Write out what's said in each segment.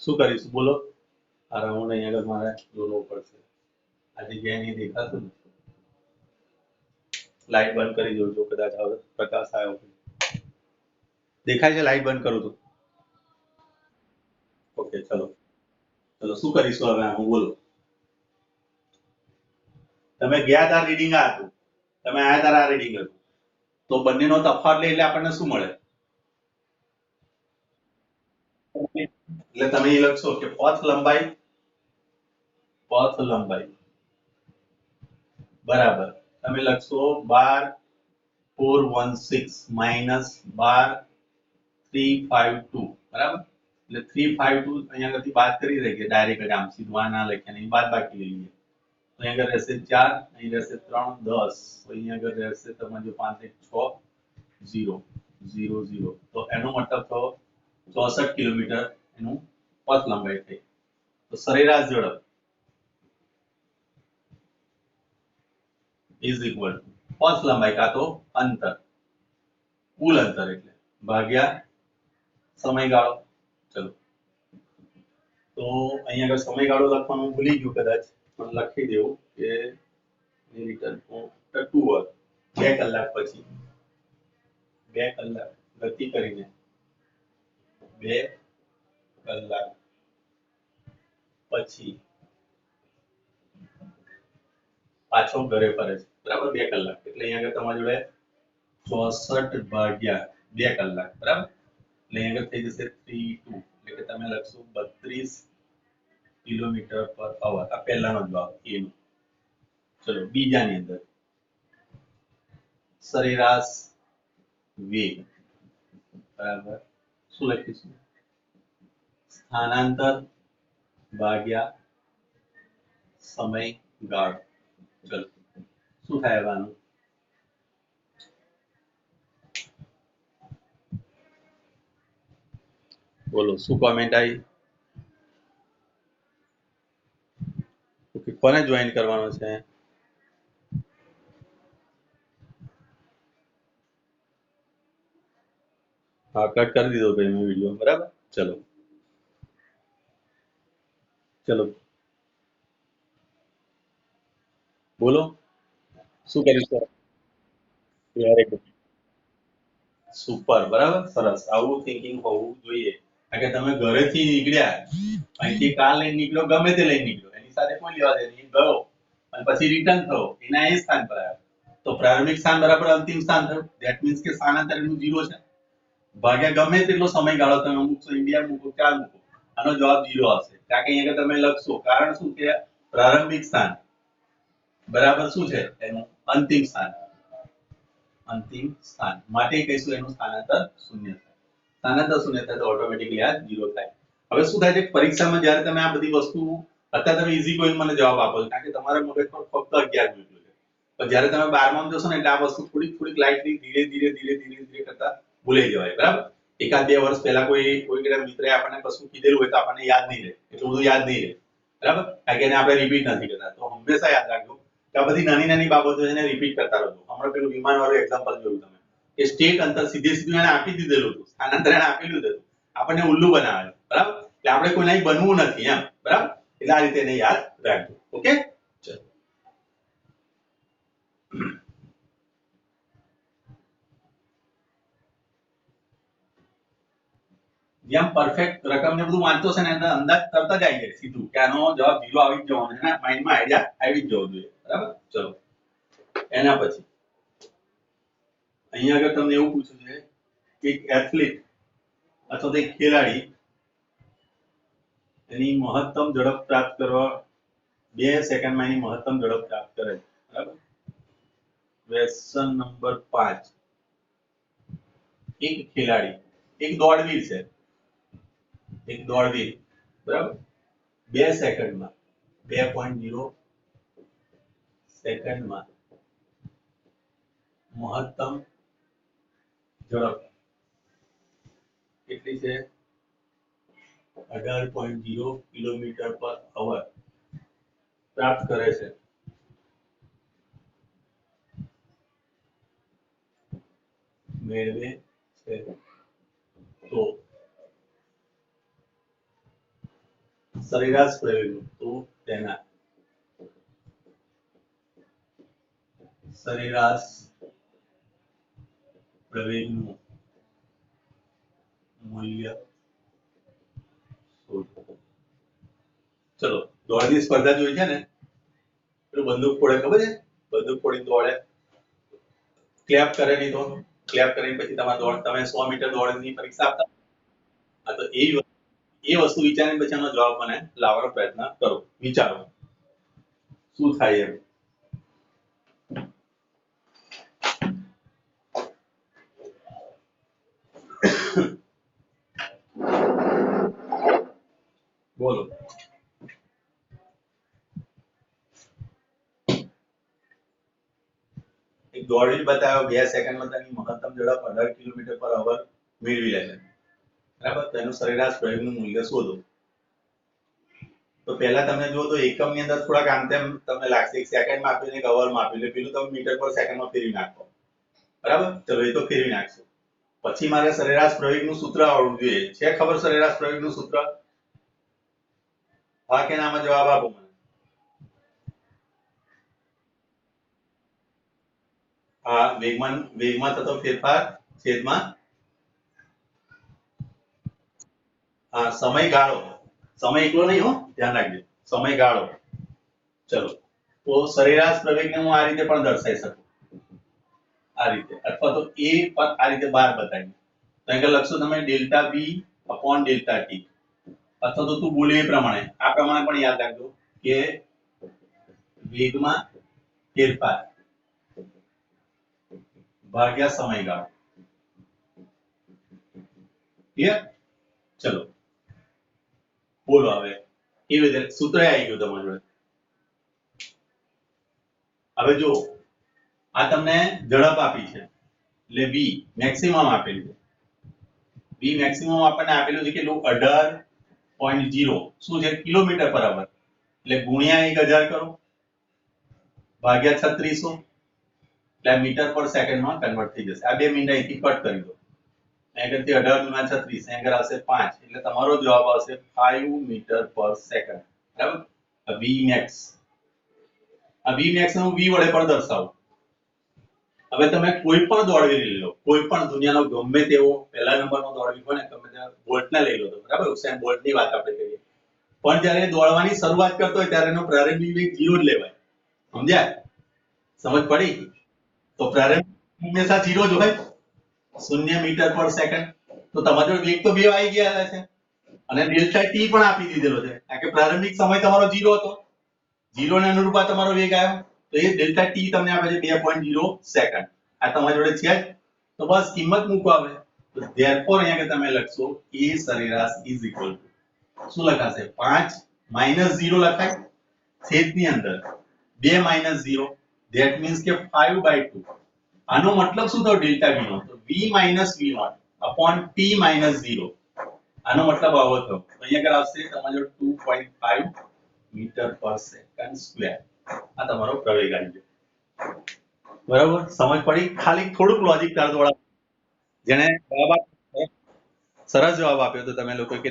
શું કરીશું બોલો? આ રાઉન્ડ અહીંયા આગળ મારે દોરવો પડશે. આ જગ્યાએ નહીં દેખાતું ને. લાઈટ બંધ કરી જોજો, કદાચ હવે પ્રકાશ આવ્યો. દેખાય છે? લાઈટ બંધ કરું તો ઓકે. ચલો ચલો શું કરીશું હવે આનું બોલો? તમે ગયા તાર રીડિંગ આ હતું, તમે આયા તાર આ રીડિંગ હતું, તો બંનેનો તફાવત લે એટલે આપણને શું મળે? એટલે તમે એ લખશો કે પથ લંબાઈ બરાબર તમે લખશો 12,416 માઇનસ 12,352 બરાબર. એટલે 352 અહીંયા આગળથી બાદ કરી દઈએ ડાયરેક્ટ જ, આમ સીધું આ ના લખ્યા નહીં, બાદ બાકી લઈએ. તો અહીંયા આગળ રહેશે 4, અહીં રહેશે 3, 10, તો અહીંયા આગળ રહેશે તમારે 5 1 6 0 0 0. તો એનો મતલબ થયો 64 કિલોમીટર એનું પથ લંબાઈ થઈ. તો સરેરાશ ઝડપ ઇઝ ઇક્વલ ટુ પથ લંબાઈ કાં તો અંતર, કુલ અંતર એટલે ભાગ્યા સમયગાળો. ચલો તો અહીંયા આગળ સમયગાળો લખવાનું ભૂલી ગયું કદાચ, પણ લખી દેવું કે રિટર્ન 2 અવર, 2 કલાક પછી, 2 કલાક ગતિ કરીને 2 કલાક પછી પાછો ઘરે ફરે છે બરાબર. 2 કલાક એટલે અહીંયા આગળ તમારી જોડે 64 ભાગ્યા 2 કલાક બરાબર. એટલે અહીંયા આગળ થઈ જશે 32, એટલે કે તમે લખશો 32 કિલોમીટર પર અવર. આ પહેલાનો જવાબ એ નો. ચલો બીજાની અંદર સરેરાશ વેગ બરાબર શું લખીશું? સ્થાનાંતર ભાગ્યા સમયગાળો. ચલો શું થાય આનું? બોલો શું કોમેન્ટ આવી? ઓકે, કોને જોઈન કરવાનો છે? હા કટ કરી દીધો ભાઈ મેં વિડીયો બરાબર. ચલો ચલો બોલો શું કરીશું? વેરી ગુડ, સુપર, બરાબર, સરસ. આવું થિંકિંગ હોવું જોઈએ. કારણ કે તમે ઘરેથી નીકળ્યા, અહીંથી કાર લઈને નીકળ્યો, ગમે તે લઈને નીકળ્યો, એની સાથે કોઈ લેવા દે નહીં, ગયો અને પછી રિટર્ન થયો, એના એ સ્થાન પર આવ્યો, તો પ્રારંભિક સ્થાન બરાબર અંતિમ સ્થાન થયું. ધેટ મીન્સ કે સ્થાનાંતર એનું 0 છે. ભાગ્યા ગમે તેટલો સમયગાળો તમે મૂકશો, ઇન્ડિયા મૂકો, ક્યાં મૂકો, આનો જવાબ 0 આવશે. કારણ કે અહીંયા તમે લખશો, કારણ શું કે પ્રારંભિક સ્થાન બરાબર શું છે એનું અંતિમ સ્થાન, અંતિમ સ્થાન માટે કહીશું એનું સ્થાનાંતર 0 થાય. સ્થાનાંતર 0 થાય તો ઓટોમેટિકલી આ 0 થાય. હવે શું થાય છે પરીક્ષામાં જ્યારે તમે આ બધી વસ્તુ, અત્યારે તમે ઈઝી કોઈ મને જવાબ આપો છો કારણ કે તમારા મગજ પર ફક્ત 11 જેટલું છે, પણ જ્યારે તમે 12માં જશો ને એટલે આ વસ્તુ થોડીક થોડીક લાઇટલી ધીરે ધીરે ધીરે ધીરે ધીરે કરતા ભૂલાઈ જવાય બરાબર. એકાદ 2 વર્ષ પહેલા કોઈ મિત્રે આપણને કશું કીધેલું હોય તો આપણને યાદ નહીં રહે, એટલું બધું યાદ નહીં રહે બરાબર. કારણ કે એને આપણે રિપીટ નથી કરતા. તો હંમેશા યાદ રાખજો કે આ બધી નાની નાની બાબતો છે એને રિપીટ કરતા રહેજો. હમણાં પેલું વિમાન વાળું એક્ઝામ્પલ જોયું તમે કે સ્ટેટ અંતર સીધે સીધું એને આપી દીધેલું હતું, સ્થાનાંતર એને આપેલું હતું, આપણને ઉલ્લુ બનાવે બરાબર. એટલે આપણે કોઈ નહીં બનવું નથી એમ બરાબર. એટલે આ રીતે એને યાદ રાખજો. ઓકે ચલો જેમ પરફેક્ટ રકમ ને બધું વાંચતો છે ને એનો અંદાજ તરત જ આવી જાય સીધું કે આનો જવાબ 0 આવી જ જવાનો, એના માઇન્ડમાં આઈડિયા આવી જ જવો જોઈએ બરાબર. ચલો એના પછી અહીંયા આગળ તમને એવું પૂછ્યું છે કે એક એથ્લીટ અથવા તો એક ખેલાડી એની મહત્તમ ઝડપ પ્રાપ્ત કરવા 2 સેકન્ડમાં એની મહત્તમ ઝડપ પ્રાપ્ત કરે છે બરાબર. ક્વેશ્ચન નંબર 5, એક ખેલાડી, એક દોડવીર છે, એક દોડવીર બરાબર 2 સેકન્ડમાં 2.0 સેકન્ડમાં મહત્તમ ઝડપ કેટલી છે? 18.0 કિલોમીટર પર અવર પ્રાપ્ત કરે છે. મેળવે છે તો સરેરાશ પ્રવેગનું તો તેના સરેરાશ પ્રવેગનું મૂલ્ય શોધો. ચલો દોડની સ્પર્ધા જોઈ છે ને, પેલું બંદૂક ફોડે ખબર છે, બંદૂક ફોડી દોડે, ક્લેપ કરેલી, તો ક્લેપ કરીને પછી તમારે દોડ, તમે 100 મીટર દોડની પરીક્ષા આપતા. હા, તો એ વસ્તુ વિચારીને પછી આનો જવાબ મને લાવવાનો પ્રયત્ન કરો. વિચારો શું થાય એમ. બોલો. એક દોડી બતાવ્યો 2 સેકન્ડમાં તેની મહત્તમ ઝડપ 18 કિલોમીટર/અવર મેળવી લે છે, બરાબર. તેનું સરેરાશ પ્રવેગનું મૂલ્ય શોધો. તો પહેલા તમે જુઓ તો એકમની અંદર થોડાક આમ તેમ તમને લાગશે, એક સેકન્ડમાં આપ્યું ને એક અવરમાં આપ્યું, એટલે પેલું તમે મીટર/સેકન્ડમાં ફેરવી નાખો, બરાબર. ચલો એ તો ફેરવી નાખશો. પછી મારે સરેરાશ પ્રવેગનું સૂત્ર આવડવું જોઈએ. છે ખબર સરેરાશ પ્રવેગનું સૂત્ર? હા કે નામાં જવાબ આપો મને. હા, વેગમાં થતો ફેરફાર છેદમાં સમયગાળો. સમય એકલો નહીં હો, ધ્યાન રાખજો, સમયગાળો. ચલો તો સરેરાશ પ્રવેગને હું આ રીતે પણ દર્શાવી શકું, આ રીતે, અથવા તો એ પર આ રીતે બાર બતાવી. તો અહીં લખશો તમે delta V upon delta T, અથવા તો તું બોલે એ પ્રમાણે, આ પ્રમાણે પણ યાદ રાખજો કે વેગમાં ફેરફાર ભાગ્યા સમયગાળો. ક્લિયર? ચલો બોલો હવે કેવી રીતે સૂત્ર આવી ગયું તમારી જોડે. હવે જો આ તમને ઝડપ આપી છે, એટલે v મેક્સિમમ આપેલું છે. v મેક્સિમમ આપણને આપેલું છે કેટલું? 18.0 શું છે? કિલોમીટર/અવર. એટલે ગુણ્યા 1000 કરો ભાગ્યા 3600, એટલે મીટર/સેકન્ડમાં કન્વર્ટ થઈ જશે. આ 2 મિનિટ અહીંથી કટ કરી દો. અહીંથી 18 × 36 અહીં આવશે 5, એટલે તમારો જવાબ આવશે 5 મીટર/સેકન્ડ, બરાબર. v max, આ v max ને હું v વડે પણ દર્શાવું. હવે તમે કોઈ પણ દોડવી લઈ લો, કોઈ પણ દુનિયાનો ગમે તેવો પહેલા નંબરનો દોડવી હોય ને, તમે બોલ્ટને લઈ લો તો, બરાબર. ઉસેન બોલ્ટની વાત આપણે કરીએ, પણ જ્યારે દોડવાની શરૂઆત કરતો હોય ત્યારે એનો પ્રારંભિક વેગ 0 જ લેવાય. સમજ્યા? સમજ પડી? તો પ્રારંભિક હંમેશા 0 જ હોય, 0 મીટર/સેકન્ડ. તો તમારો વેગ તો 2 આવી ગયા છે, અને ડેલ્ટા ટી પણ આપી દીધેલો છે, કારણ કે પ્રારંભિક સમય તમારો 0 હતો, 0 ને અનુરૂપ આ તમારો વેગ આવ્યો, તો એ ડેલ્ટા ટી તમને આપે છે 2.0 સેકન્ડ. આ તમારી જોડે છે જ, તો બસ કિંમત મૂકો આવે. તો ધેરફોર અહીંયા કે તમે લખશો એ સરેરાશ ઇઝ ઇક્વલ ટુ શું લખાશે? 5 - 0 લખાય છેદની અંદર 2 - 0, ધેટ મીન્સ કે 5/2. આનો મતલબ શું થયો ડેલ્ટા v નો? તો v - v0 અપોન t - 0. આનો મતલબ આવો થયો. તો અહીંયા આગળ આવશે તમારો 2.5 મીટર/સેકન્ડ સ્ક્વેર. આ તમારો પ્રવેગ આવી ગયો, બરાબર. સમજ પડી? ખાલી થોડુંક લોજિક ચાર દોડા, જેને જવાબ સરસ જવાબ આપ્યો તો તમે લોકો કે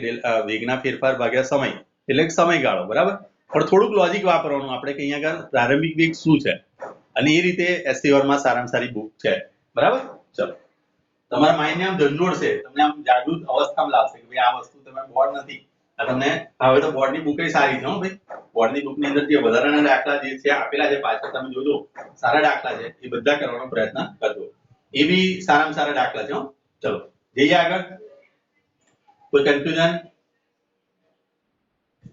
વેગના ફેરફાર ભાગ્યા સમય, એટલે સમયગાળો, બરાબર. પણ થોડુંક લોજિક વાપરવાનું આપણે કે અહીંયા આગળ પ્રારંભિક વેગ શું છે, અને એ રીતે એસટી વર્મા સારામાં સારી બુક છે, બરાબર. ચલો તમારા માઇન્ડને આમ ઝંઝોળશે, તમને આમ જાગૃત અવસ્થામાં લાવશે કે ભાઈ આ વસ્તુ તમે બોર્ડ નથી. આ તમને હવે તો બોર્ડની બુક સારી છે હો ભાઈ. બોર્ડની બુકની અંદર જે વધારાના દાખલા જે છે આપેલા છે પાછળ તમે જોજો, સારા દાખલા છે, એ બધા કરવાનો પ્રયત્ન કરજો. એ બી સારામાં સારા દાખલા છે હો. ચલો જઈએ આગળ. કોઈ કન્ફ્યુઝન?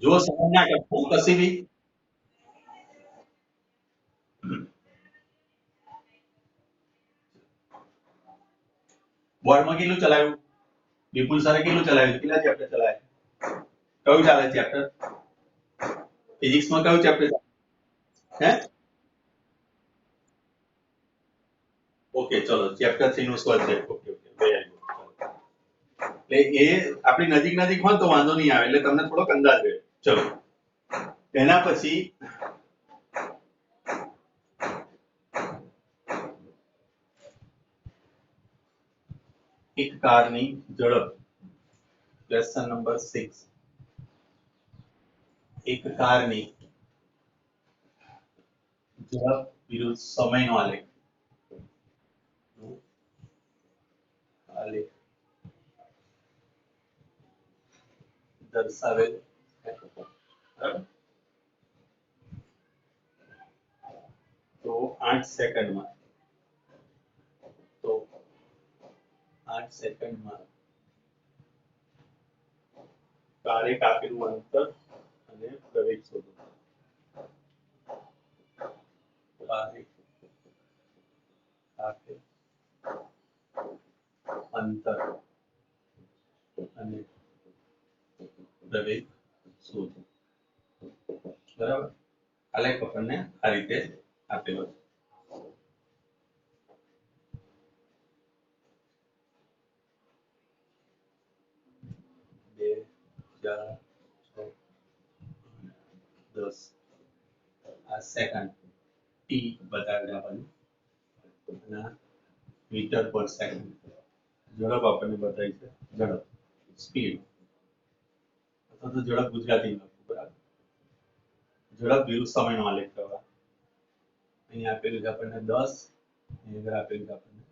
જો સમજ ના કરતો કશી બી, બોર્ડમાં કેટલું ચલાવ્યું? વિપુલ સરે કેટલું ચલાવ્યું? કેટલા ચેપ્ટર ચલાવ્યા? કયું ચાલે ચેપ્ટર? ફિઝિક્સમાં કયું ચેપ્ટર હે? ઓકે ચલો ચેપ્ટર 3 નું સોલ્વ છે. Okay okay very good. એટલે એ આપણી નજીક નજીક હોય તો વાંધો નહીં આવે, એટલે તમને થોડોક અંદાજ રહે. ચલો એના પછી એક કારની ઝડપ, ક્વેશ્ચન નંબર 6. એક કારની ઝડપ વિરુદ્ધ સમયનો આલેખ આલેખ દર્શાવેલ છે. બરાબર? તો 8 સેકન્ડમાં તો 8 સેકન્ડમાં કારે કાપેલું અંતર અને પ્રવેગ શોધો. કારે કાપેલ અંતર અને પ્રવેગ શોધો. બરાબર? આલેખ આપણને આ રીતે આપેલો છે. બે, 4, 6, 10 આ સેકન્ડ ટી બતાવે આપણને અને મીટર પર સેકન્ડ ઝડપ આપણને બતાવી છે. ઝડપ સ્પીડ અથવા તો ઝડપ ગુજરાતીમાં લખવું. બરાબર? ઝડપ વિરુદ્ધ સમયનો આલેખ કરવા. અહીં આપેલું છે આપણને 10, અહીં આગળ આપેલું છે આપણને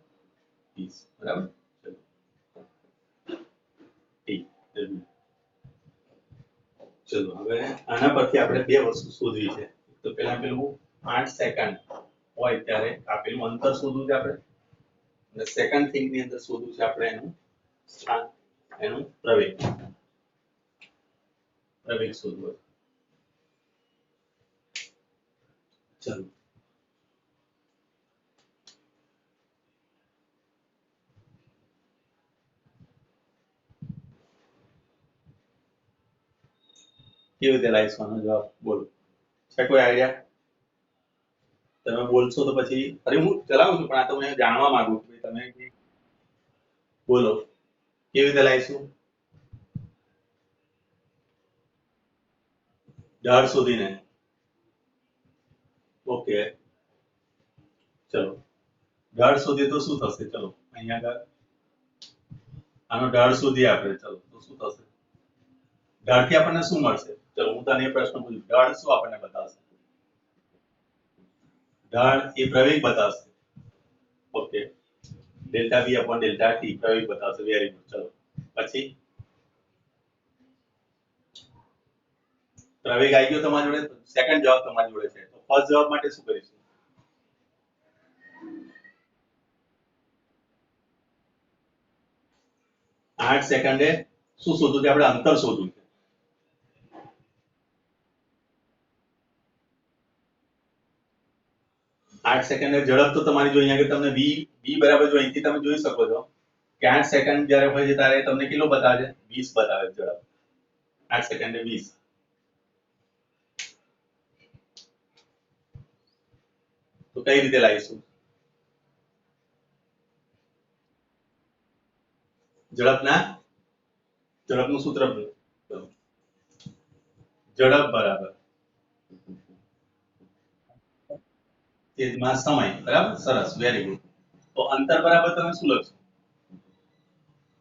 20. બરાબર? ચલો હવે આના પરથી આપણે બે વસ્તુ શોધવી છે. તો પહેલા પેલું 8 સેકન્ડ હોય ત્યારે આપેલું અંતર શોધવું છે આપણે અને સેકન્ડ થિંગ ની અંદર શોધવું છે આપણે એનું સ્થાન, એનું પ્રવેગ શોધવો છે. ચલો કેવી રીતે લાવીશું આનો જવાબ બોલો? છે કોઈ આઈડિયા? તમે બોલશો તો પછી અરે હું ચલાવું છું પણ આ તો મેં જાણવા માંગુ છું તમે બોલો કેવી રીતે લાવીશું? ઢાળ શોધીને. ઓકે ચલો ઢાળ શોધીએ તો શું થશે? ચલો અહીંયા આગળ આનો ઢાળ શોધીએ આપણે. ચલો તો શું થશે? ઢાળથી આપણને શું મળશે? ચલો હું તને એ પ્રશ્ન પૂછું. ઢાળ શું આપણને બતાવશે? ઢાળ એ પ્રવેગ બતાવશે. Okay delta B upon delta T પ્રવેગ બતાવશે. Very good. ચલો પછી પ્રવેગ આવી ગયો તમારી જોડે. સેકન્ડ જવાબ તમારી જોડે છે. તો ફર્સ્ટ જવાબ માટે શું કરીશું? 8 સેકન્ડે શું શોધવું છે? આપણે અંતર શોધવું છે. 8 સેકન્ડે ઝડપ તો તમારી જો અહીંયા તમને v બરાબર જો અહીંથી તમે જોઈ શકો છો કે 8 સેકન્ડ જ્યારે હોય છે ત્યારે તમને કેટલો બતાવે છે? 20 બતાવે છે ઝડપ. 8 સેકન્ડે 20. તો કઈ રીતે લાવીશું? ઝડપનું સૂત્ર ઝડપ બરાબર છેદમાં સમય. બરાબર? સરસ. Very good. તો અંતર બરાબર તમે શું લખશો?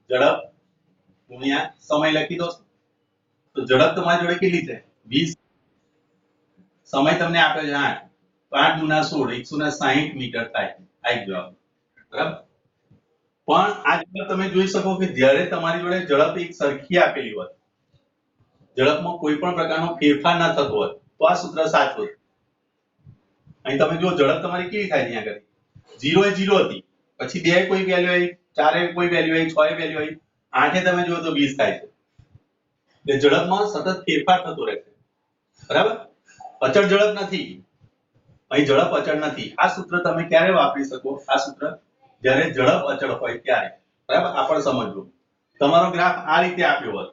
ઝડપ ગુણ્યા સમય લખી દો. તો ઝડપ તમારી જોડે કેટલી છે? 20. સમય તમને આપ્યો છે 8. 5 ગુણ્યા 16 160 મીટર થાય. આ જવાબ. બરાબર? પણ આ જવાબ તમે જોઈ શકો કે જ્યારે તમારી જોડે ઝડપ એક સરખી આપેલી હોય, ઝડપમાં કોઈ પણ પ્રકારનો ફેરફાર ના થતો હોય તો આ સૂત્ર સાચું છે. અહીં તમે જો ઝડપ તમારી કેવી થાય છે? આગળ 0 એ 0 હતી, પછી 2 કોઈ વેલ્યુ આવી, 4 એ કોઈ વેલ્યુ આવી, 6 એ વેલ્યુ આવી, 8 એ તમે જુઓ તો 20 થાય છે. એટલે ઝડપમાં સતત ફેરફાર થતો રહે છે. બરાબર? અચળ ઝડપ નથી. અહીં ઝડપ અચળ નથી. આ સૂત્ર તમે ક્યારે વાપરી શકો? આ સૂત્ર જ્યારે ઝડપ અચળ હોય ત્યારે. બરાબર? આ પણ સમજવું. તમારો ગ્રાફ આ રીતે આપ્યો હોત,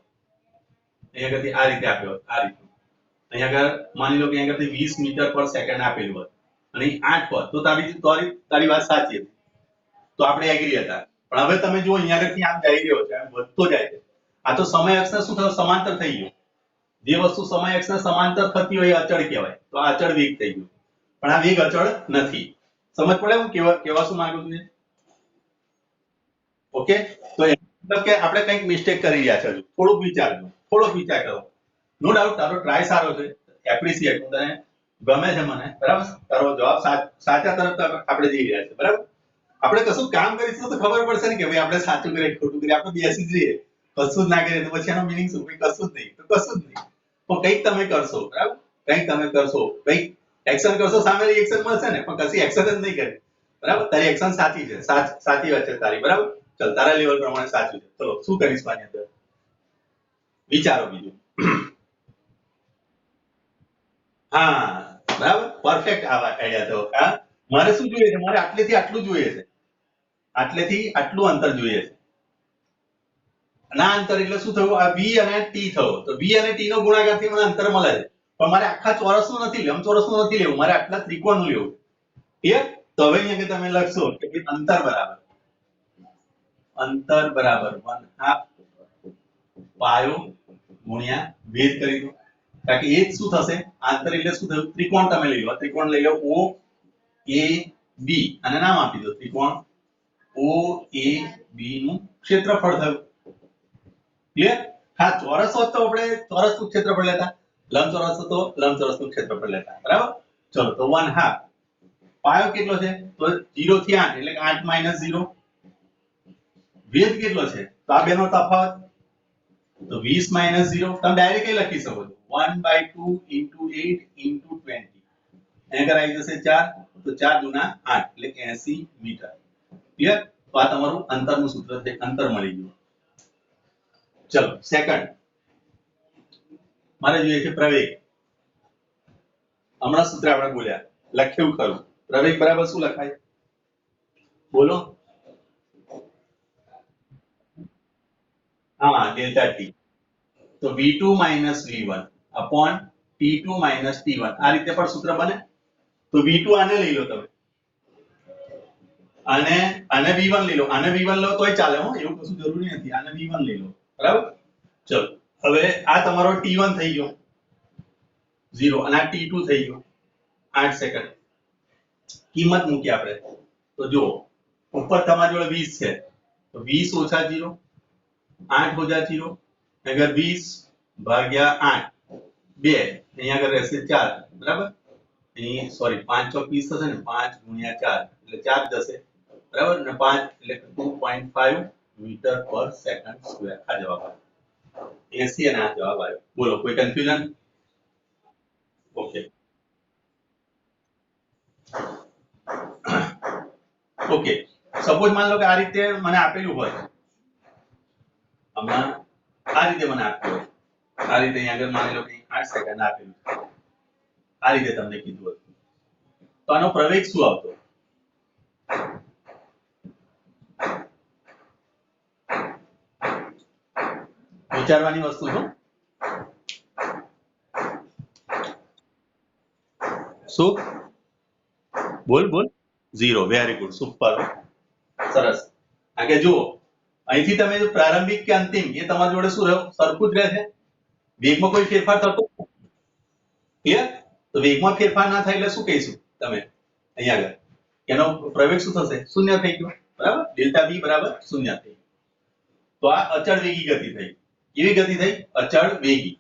અહીંયા આગળથી આ રીતે આપ્યો હોત, આ રીતે અહીંયા આગળ માની લો કે અહીંયા આગળથી 20 મીટર પર સેકન્ડ આપેલું હોત અને 8 હોત તો તારી વાત સાચી હતી, તો આપણે એગ્રી હતા. પણ હવે તમે જુઓ અહીંયા આગળથી આમ જઈ રહ્યો છે, આમ વધતો જાય છે. આ તો સમય અક્ષને શું થયું? સમાંતર થઈ ગયું. જે વસ્તુ સમય અક્ષને સમાંતર થતી હોય એ અચળ કહેવાય. તો આ અચળ વેગ થઈ ગયું. પણ આ વેગ અચળ નથી. સમજ પડે હું કેવા શું માંગુ છું? ઓકે તો મતલબ કે આપણે કંઈક મિસ્ટેક કરી રહ્યા છે. થોડુંક વિચારજો, થોડોક વિચાર કરો. નો ડાઉટ તારો ટ્રાય સારો છે, એપ્રિશિએટ, હું તને ગમે છે મને, બરાબર, તારો જવાબ સાચા તરફ આપણે જઈ રહ્યા છે, બરાબર. આપણે કશું કામ કરીશું તો ખબર પડશે ને કે ભાઈ આપણે સાચું કરીએ ખોટું કરીએ, આપણે બેસી જ રહીએ કશું જ ના કરીએ તો પછી એનો મિનિંગ શું? કશું જ નહીં, તો કશું જ નહીં. પણ કંઈક તમે કરશો, બરાબર, કંઈક તમે કરશો, કંઈક એક્શન કરશો, સામે રિએક્શન મળશે ને, પણ કશી એક્શન જ નહીં કરી, બરાબર. તારી એક્શન સાચી છે, સાચી વાત છે તારી, બરાબર. ચલ તારા લેવલ પ્રમાણે સાચું છે. ચલો શું કરીશ આની અંદર વિચારો બીજું. હા, બરાબર, પરફેક્ટ આઈડિયા થયો. હા, મારે શું જોઈએ છે? મારે આટલેથી આટલું જોઈએ છે, આટલેથી આટલું અંતર જોઈએ છે. ના અંતર એટલે શું થયું? આ v અને t થયો, તો v અને t નો ગુણાકારથી મને અંતર મળે છે, પણ મારે આખા ચોરસનું નથી લેવું, લંબચોરસનું નથી લેવું, મારે આટલા ત્રિકોણનું લેવું. ક્લિયર? તો હવે અહીંયા તમે લખશો કે અંતર બરાબર 1/2 પાયો ગુણ્યા ભેદ કરી દો, કારણ કે એ જ શું થશે? આંતર એટલે શું થયું? ત્રિકોણ તમે લઈ લો, ત્રિકોણ લઈ લો o a b અને નામ આપી દો ત્રિકોણ o a b નું ક્ષેત્રફળ થયું. ક્લિયર? હા, ચોરસ હોત તો આપણે ચોરસનું ક્ષેત્રફળ લેતા, લંબચોરસ તો લંબચોરસનું ક્ષેત્રફળ લેતા, બરાબર. ચલો તો 1/2 પાયો કેટલો છે? તો 0 થી 8 એટલે કે 8 - 0. ભેદ કેટલો છે? તો આ બેનો તફાવત, તો 20 - 0 તમે ડાયરેક્ટ એ લખી શકો છો 1/2 * 8 * 20. અહીંયા આગળ આવી જશે 4, તો 4 × 8 એટલે 80 મીટર. ક્લિયર? તો આ તમારું અંતરનું સૂત્ર છે, અંતર મળી ગયું. ચલો સેકન્ડ મારે જોઈએ છે પ્રવેગ. હમણાં સૂત્ર આપણે બોલ્યા, લખ્યું ખરું. પ્રવેગ બરાબર શું લખાય? બોલો. હા, ડેલ્ટા ટી. તો v2 - v1 upon t2 - t1 આ રીતે પણ સૂત્ર બને. તો v2 આને લઈ લો તમે, આને v1 લઈ લો, આને v1 લો તોય ચાલે હો, એવું કશું જરૂરી નથી. આને v1 લઈ લો, બરાબર. ચલો હવે આ તમારો t1 થઈ ગયો 0 અને આ t2 થઈ ગયો 8 સેકન્ડ. કિંમત મૂકી આપણે, તો જો ઉપર તમારી જોડે 20 છે, તો 20 - 0 8 + 0 અગર 20 ભાગ્યા 8 2 અહીંયા આગળ રહેશે 4, બરાબર. અહીં સોરી 5 ચોક 20 થશે ને, 5 × 4 એટલે 4 જશે, બરાબર. ને 5 એટલે 2.5 મીટર/સેકન્ડ સ્ક્વેર. આ જવાબ આવ્યો 80 અને આ જવાબ આવ્યો. બોલો કોઈ કન્ફ્યુઝન? Okay okay. સપોઝ માન લો કે આ રીતે મને આપેલું હોય, હમણાં આ રીતે મને આપ્યું હોય, આ રીતે અહીંયા આગળ માની લો કે 8 સેકન્ડ આપેલું છે, આ રીતે તમને કીધું હતું, તો આનો પ્રવેગ શું આવતો? વિચારવાની વસ્તુ છે. શું? બોલ બોલ. 0. વેરી ગુડ, સુપર, સરસ. આગળ જુઓ, અહીંથી તમે જો પ્રારંભિક કે અંતિમ એ તમારી જોડે શું રહ્યો? સરખું જ રહે છે. વેગમાં કોઈ ફેરફાર થતો? ક્લિયર? તો વેગમાં ફેરફાર ના થાય એટલે શું કહીશું તમે અહીંયા આગળ? એનો પ્રવેગ શું થશે? શૂન્ય થઈ ગયો, બરાબર. ડેલ્ટા v બરાબર શૂન્ય થઈ ગયું. તો આ અચળ વેગી ગતિ થઈ. કેવી ગતિ થઈ? અચળ વેગી.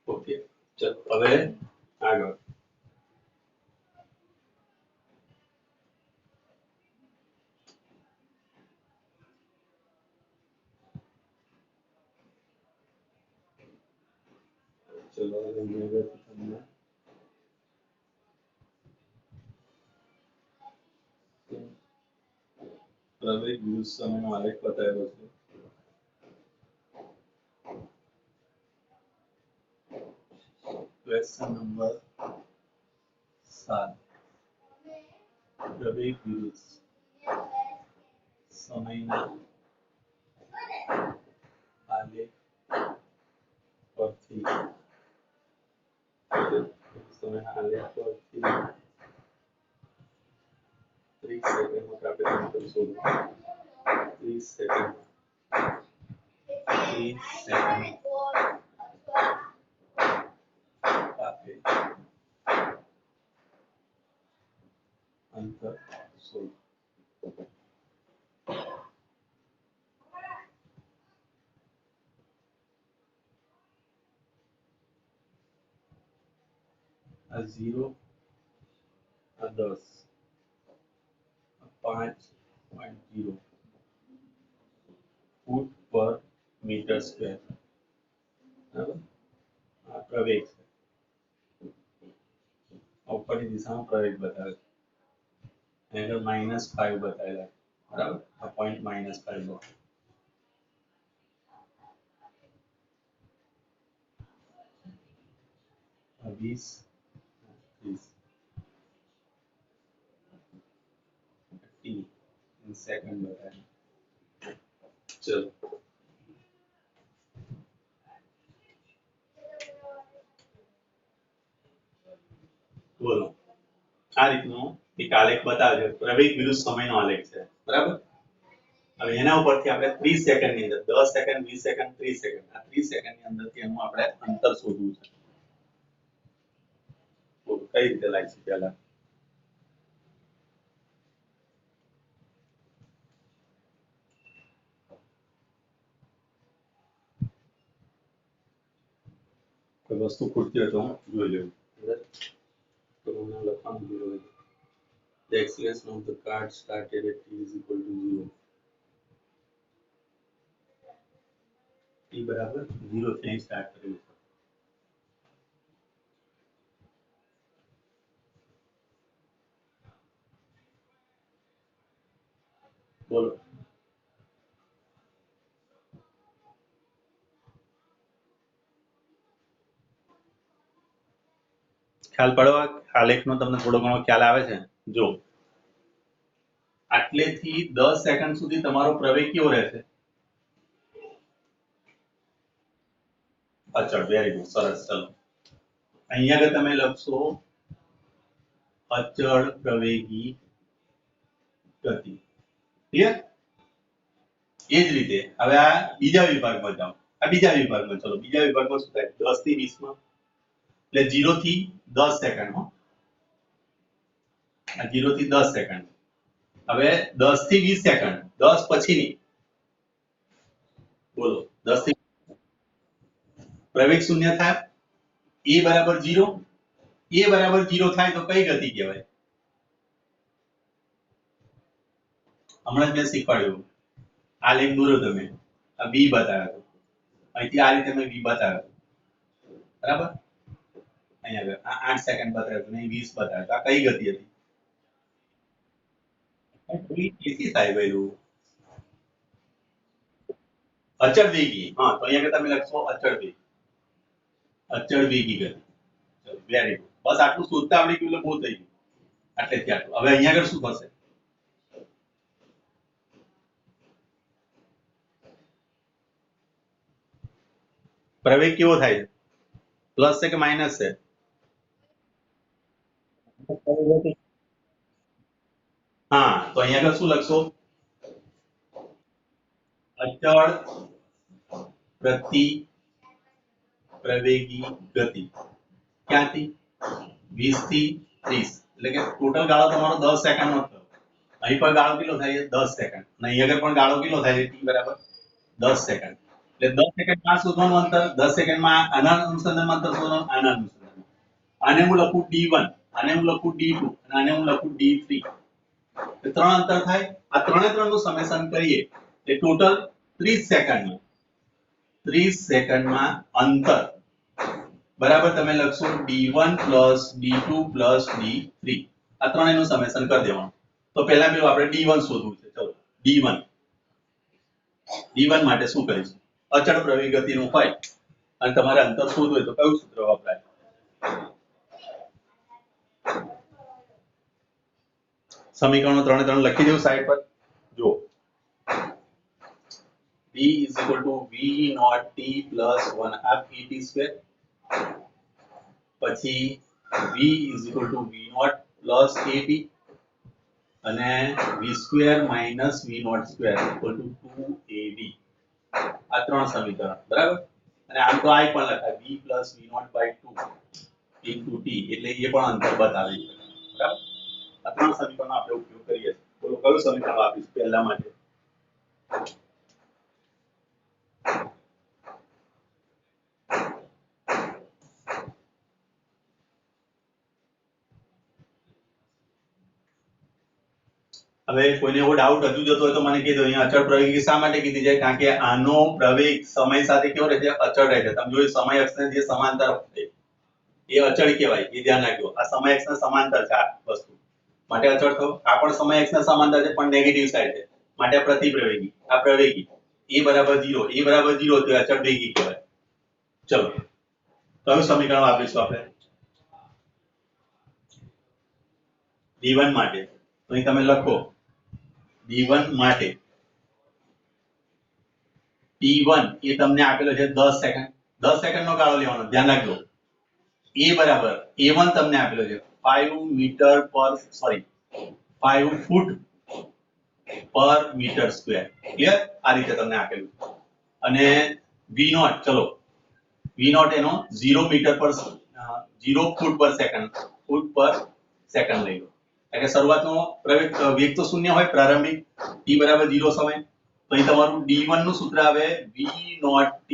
ઓકે ચલો હવે આગળ. ચલો તમને પ્રવેગ યુઝ સમયનો આલેખ બતાવેલો છે. Question number 7. પ્રવેગ યુઝ સમયના આલેખ પરથી સમયના આલેખ પરથી 30 સેકન્ડમાં આપણે અંતર શોધો. 30 સેકન્ડ 30 સેકન્ડ અંતર શોધો. આ 0 આ 10 5.0 ફૂટ પર મીટર સ્ક્વેર. બરાબર, આ પ્રવેગ છે. ઉપરની દિશામાં પ્રવેગ બતાવે છે. એંગલ -5 બતાવેલા. બરાબર, આ પોઈન્ટ -5 લો. આ 20 30 t in સેકન્ડ બતાવે. ચલો બોલો. આ રીતનો એક આલેખ બતાવે છે. પ્રવેગ વિરુદ્ધ સમયનો આલેખ છે. બરાબર, હવે એના ઉપરથી આપણે 30 સેકન્ડની અંદર 10 સેકન્ડ 20 સેકન્ડ 30 સેકન્ડ આ 30 સેકન્ડની અંદરથી એનું આપણે અંતર શોધવું છે. બોલો કઈ રીતે લાગશે પહેલા? કોઈ વસ્તુ ખૂટતી હોય તો હું જોઈ લઉં. તો મને લખવાનું જરૂર હોય. The acceleration of the card started at t is equal to 0. t બરાબર 0 થી સ્ટાર્ટ કર્યું. બોલો ખ્યાલ પડો? આલેખનો તમને થોડો ઘણો ખ્યાલ આવે છે? જો આટલેથી 10 સેકન્ડ સુધી તમારો પ્રવેગ કેવો રહેશે? અચળ. વેરી ગુડ, સરસ. ચલો અહીંયા આગળ તમે લખશો અચળ પ્રવેગી ગતિ. ક્લિયર? એ જ રીતે હવે આ બીજા વિભાગમાં જાઓ. આ બીજા વિભાગમાં ચલો. બીજા વિભાગમાં શું થાય? 10 થી 20 માં એટલે 0 થી 10 સેકન્ડ. હો, આ 0 થી 10 સેકન્ડ. હવે 10 થી 20 સેકન્ડ 10 પછીની બોલો. 10 થી પ્રવેગ શૂન્ય થાય. a બરાબર 0. a બરાબર 0 થાય તો કઈ ગતિ કહેવાય? હમણાં જ મેં શીખવાડ્યું. આ લેખ દોરો તમે. આ b બતાવ્યો. અહીંથી આ રીતે મેં b બતાવ્યો. બરાબર, અહીંયા આગળ આ 8 સેકન્ડ બતાવ્યો નહીં 20 બતાવ્યો. આ કઈ ગતિ હતી? થોડી કેસી થાય ગયું. અચળ વેગી. હા, તો અહીંયા આગળ તમે લખશો અચળ વેગ. અચળ વેગી ગતિ. ચલો વેરી ગુડ. બસ આટલું શોધતા આવડી ગયું એટલે બહુ થઈ ગયું. આટલેથી આટલું. હવે અહીંયા આગળ શું થશે? પ્રવેગ કેવો થાય છે? પ્લસ છે કે માઇનસ છે? હા, તો અહીંયા આગળ શું લખશો? અચળ પ્રતિ પ્રવેગી ગતિ. ક્યાંથી? 20 થી 30. એટલે કે ટોટલ ગાળો તમારો 10 સેકન્ડનો થયો. અહીં પણ ગાળો કેટલો થાય છે? 10 સેકન્ડ. અને અહીં આગળ પણ ગાળો કેટલો થાય છે? t બરાબર 10 સેકન્ડ. એટલે 10 સેકન્ડમાં શોધવાનું અંતર, 10 સેકન્ડમાં આના અનુસંધાનમાં અંતર શોધવાનું, આના અનુસંધાનમાં. આને હું લખું d1, આને હું લખું d2 અને આને હું લખું d3. એ ત્રણ અંતર થાય. આ ત્રણે ત્રણનું સમેશન કરીએ એટલે ટોટલ 30 સેકન્ડમાં 30 સેકન્ડમાં અંતર બરાબર તમે લખશો d1 d2 d3. આ ત્રણેયનું સમેશન કરી દેવાનું. તો પહેલા મેં આપણે d1 શોધવું છે. ચલો d1 માટે શું કરીશું? અચળ પ્રવેગ ગતિનું હોય અને તમારે અંતર શોધવું હોય તો કયું સૂત્ર વપરાય? સમીકરણો ત્રણે ત્રણ લખી દઉં સાઈડ પર. જો d is equal to v naught t plus 1/2 et square. પછી v is equal to v naught plus at અને v square minus v naught square equal to 2ab. આ ત્રણ સમીકરણ બરાબર. અને આમ તો આ પણ લખાય v plus v naught by 2 into t એટલે એ પણ અંતર બતાવે છે. બરાબર. આ ત્રણ સમીકરણો આપણે ઉપયોગ કરીએ છીએ. બોલો કયું સમીકરણ વાપરીશું પહેલા માટે? હવે કોઈને એવો ડાઉટ હજુ જતો હોય તો મને કહી દો. અહીંયા અચળ પ્રવેગી શા માટે કીધી છે? કારણ કે આનો પ્રવેગ સમય સાથે કેવો રહે છે? અચળ રહે છે. તમે જોયું સમય અક્ષને જે સમાંતર હોય એ અચળ કહેવાય. એ ધ્યાન રાખજો. આ સમય અક્ષને સમાંતર છે આ વસ્તુ, માટે અચળ થયો. આ પણ સમય અક્ષને સમાંતર છે પણ નેગેટિવ સાઈડ છે, માટે આ પ્રતિપ્રવેગી. આ પ્રવેગી. એ બરાબર 0, એ બરાબર 0 તો અચળ વેગી કહેવાય. ચલો કયું સમીકરણ વાપરીશું આપણે? d1 માટે તો અહીં તમે લખો d1 માટે t1 એ તમને આપેલો છે 10 સેકન્ડ. 10 સેકન્ડ નો ગાળો લેવાનો, ધ્યાન રાખજો. a બરાબર a1 તમને આપેલો છે 5 મીટર પર 5 ફૂટ પર મીટર સ્ક્વેર. ક્લિયર? આ રીતે તમને આપેલું. અને v0 ચલો v0 એનો 0 મીટર પર 0 ફૂટ પર સેકન્ડ લઈ લો. એટલે શરૂઆતનો વેગ તો શૂન્ય હોય પ્રારંભિક, t બરાબર 0 સમય. તો અહીં તમારું d1 નું સૂત્ર આવે v0t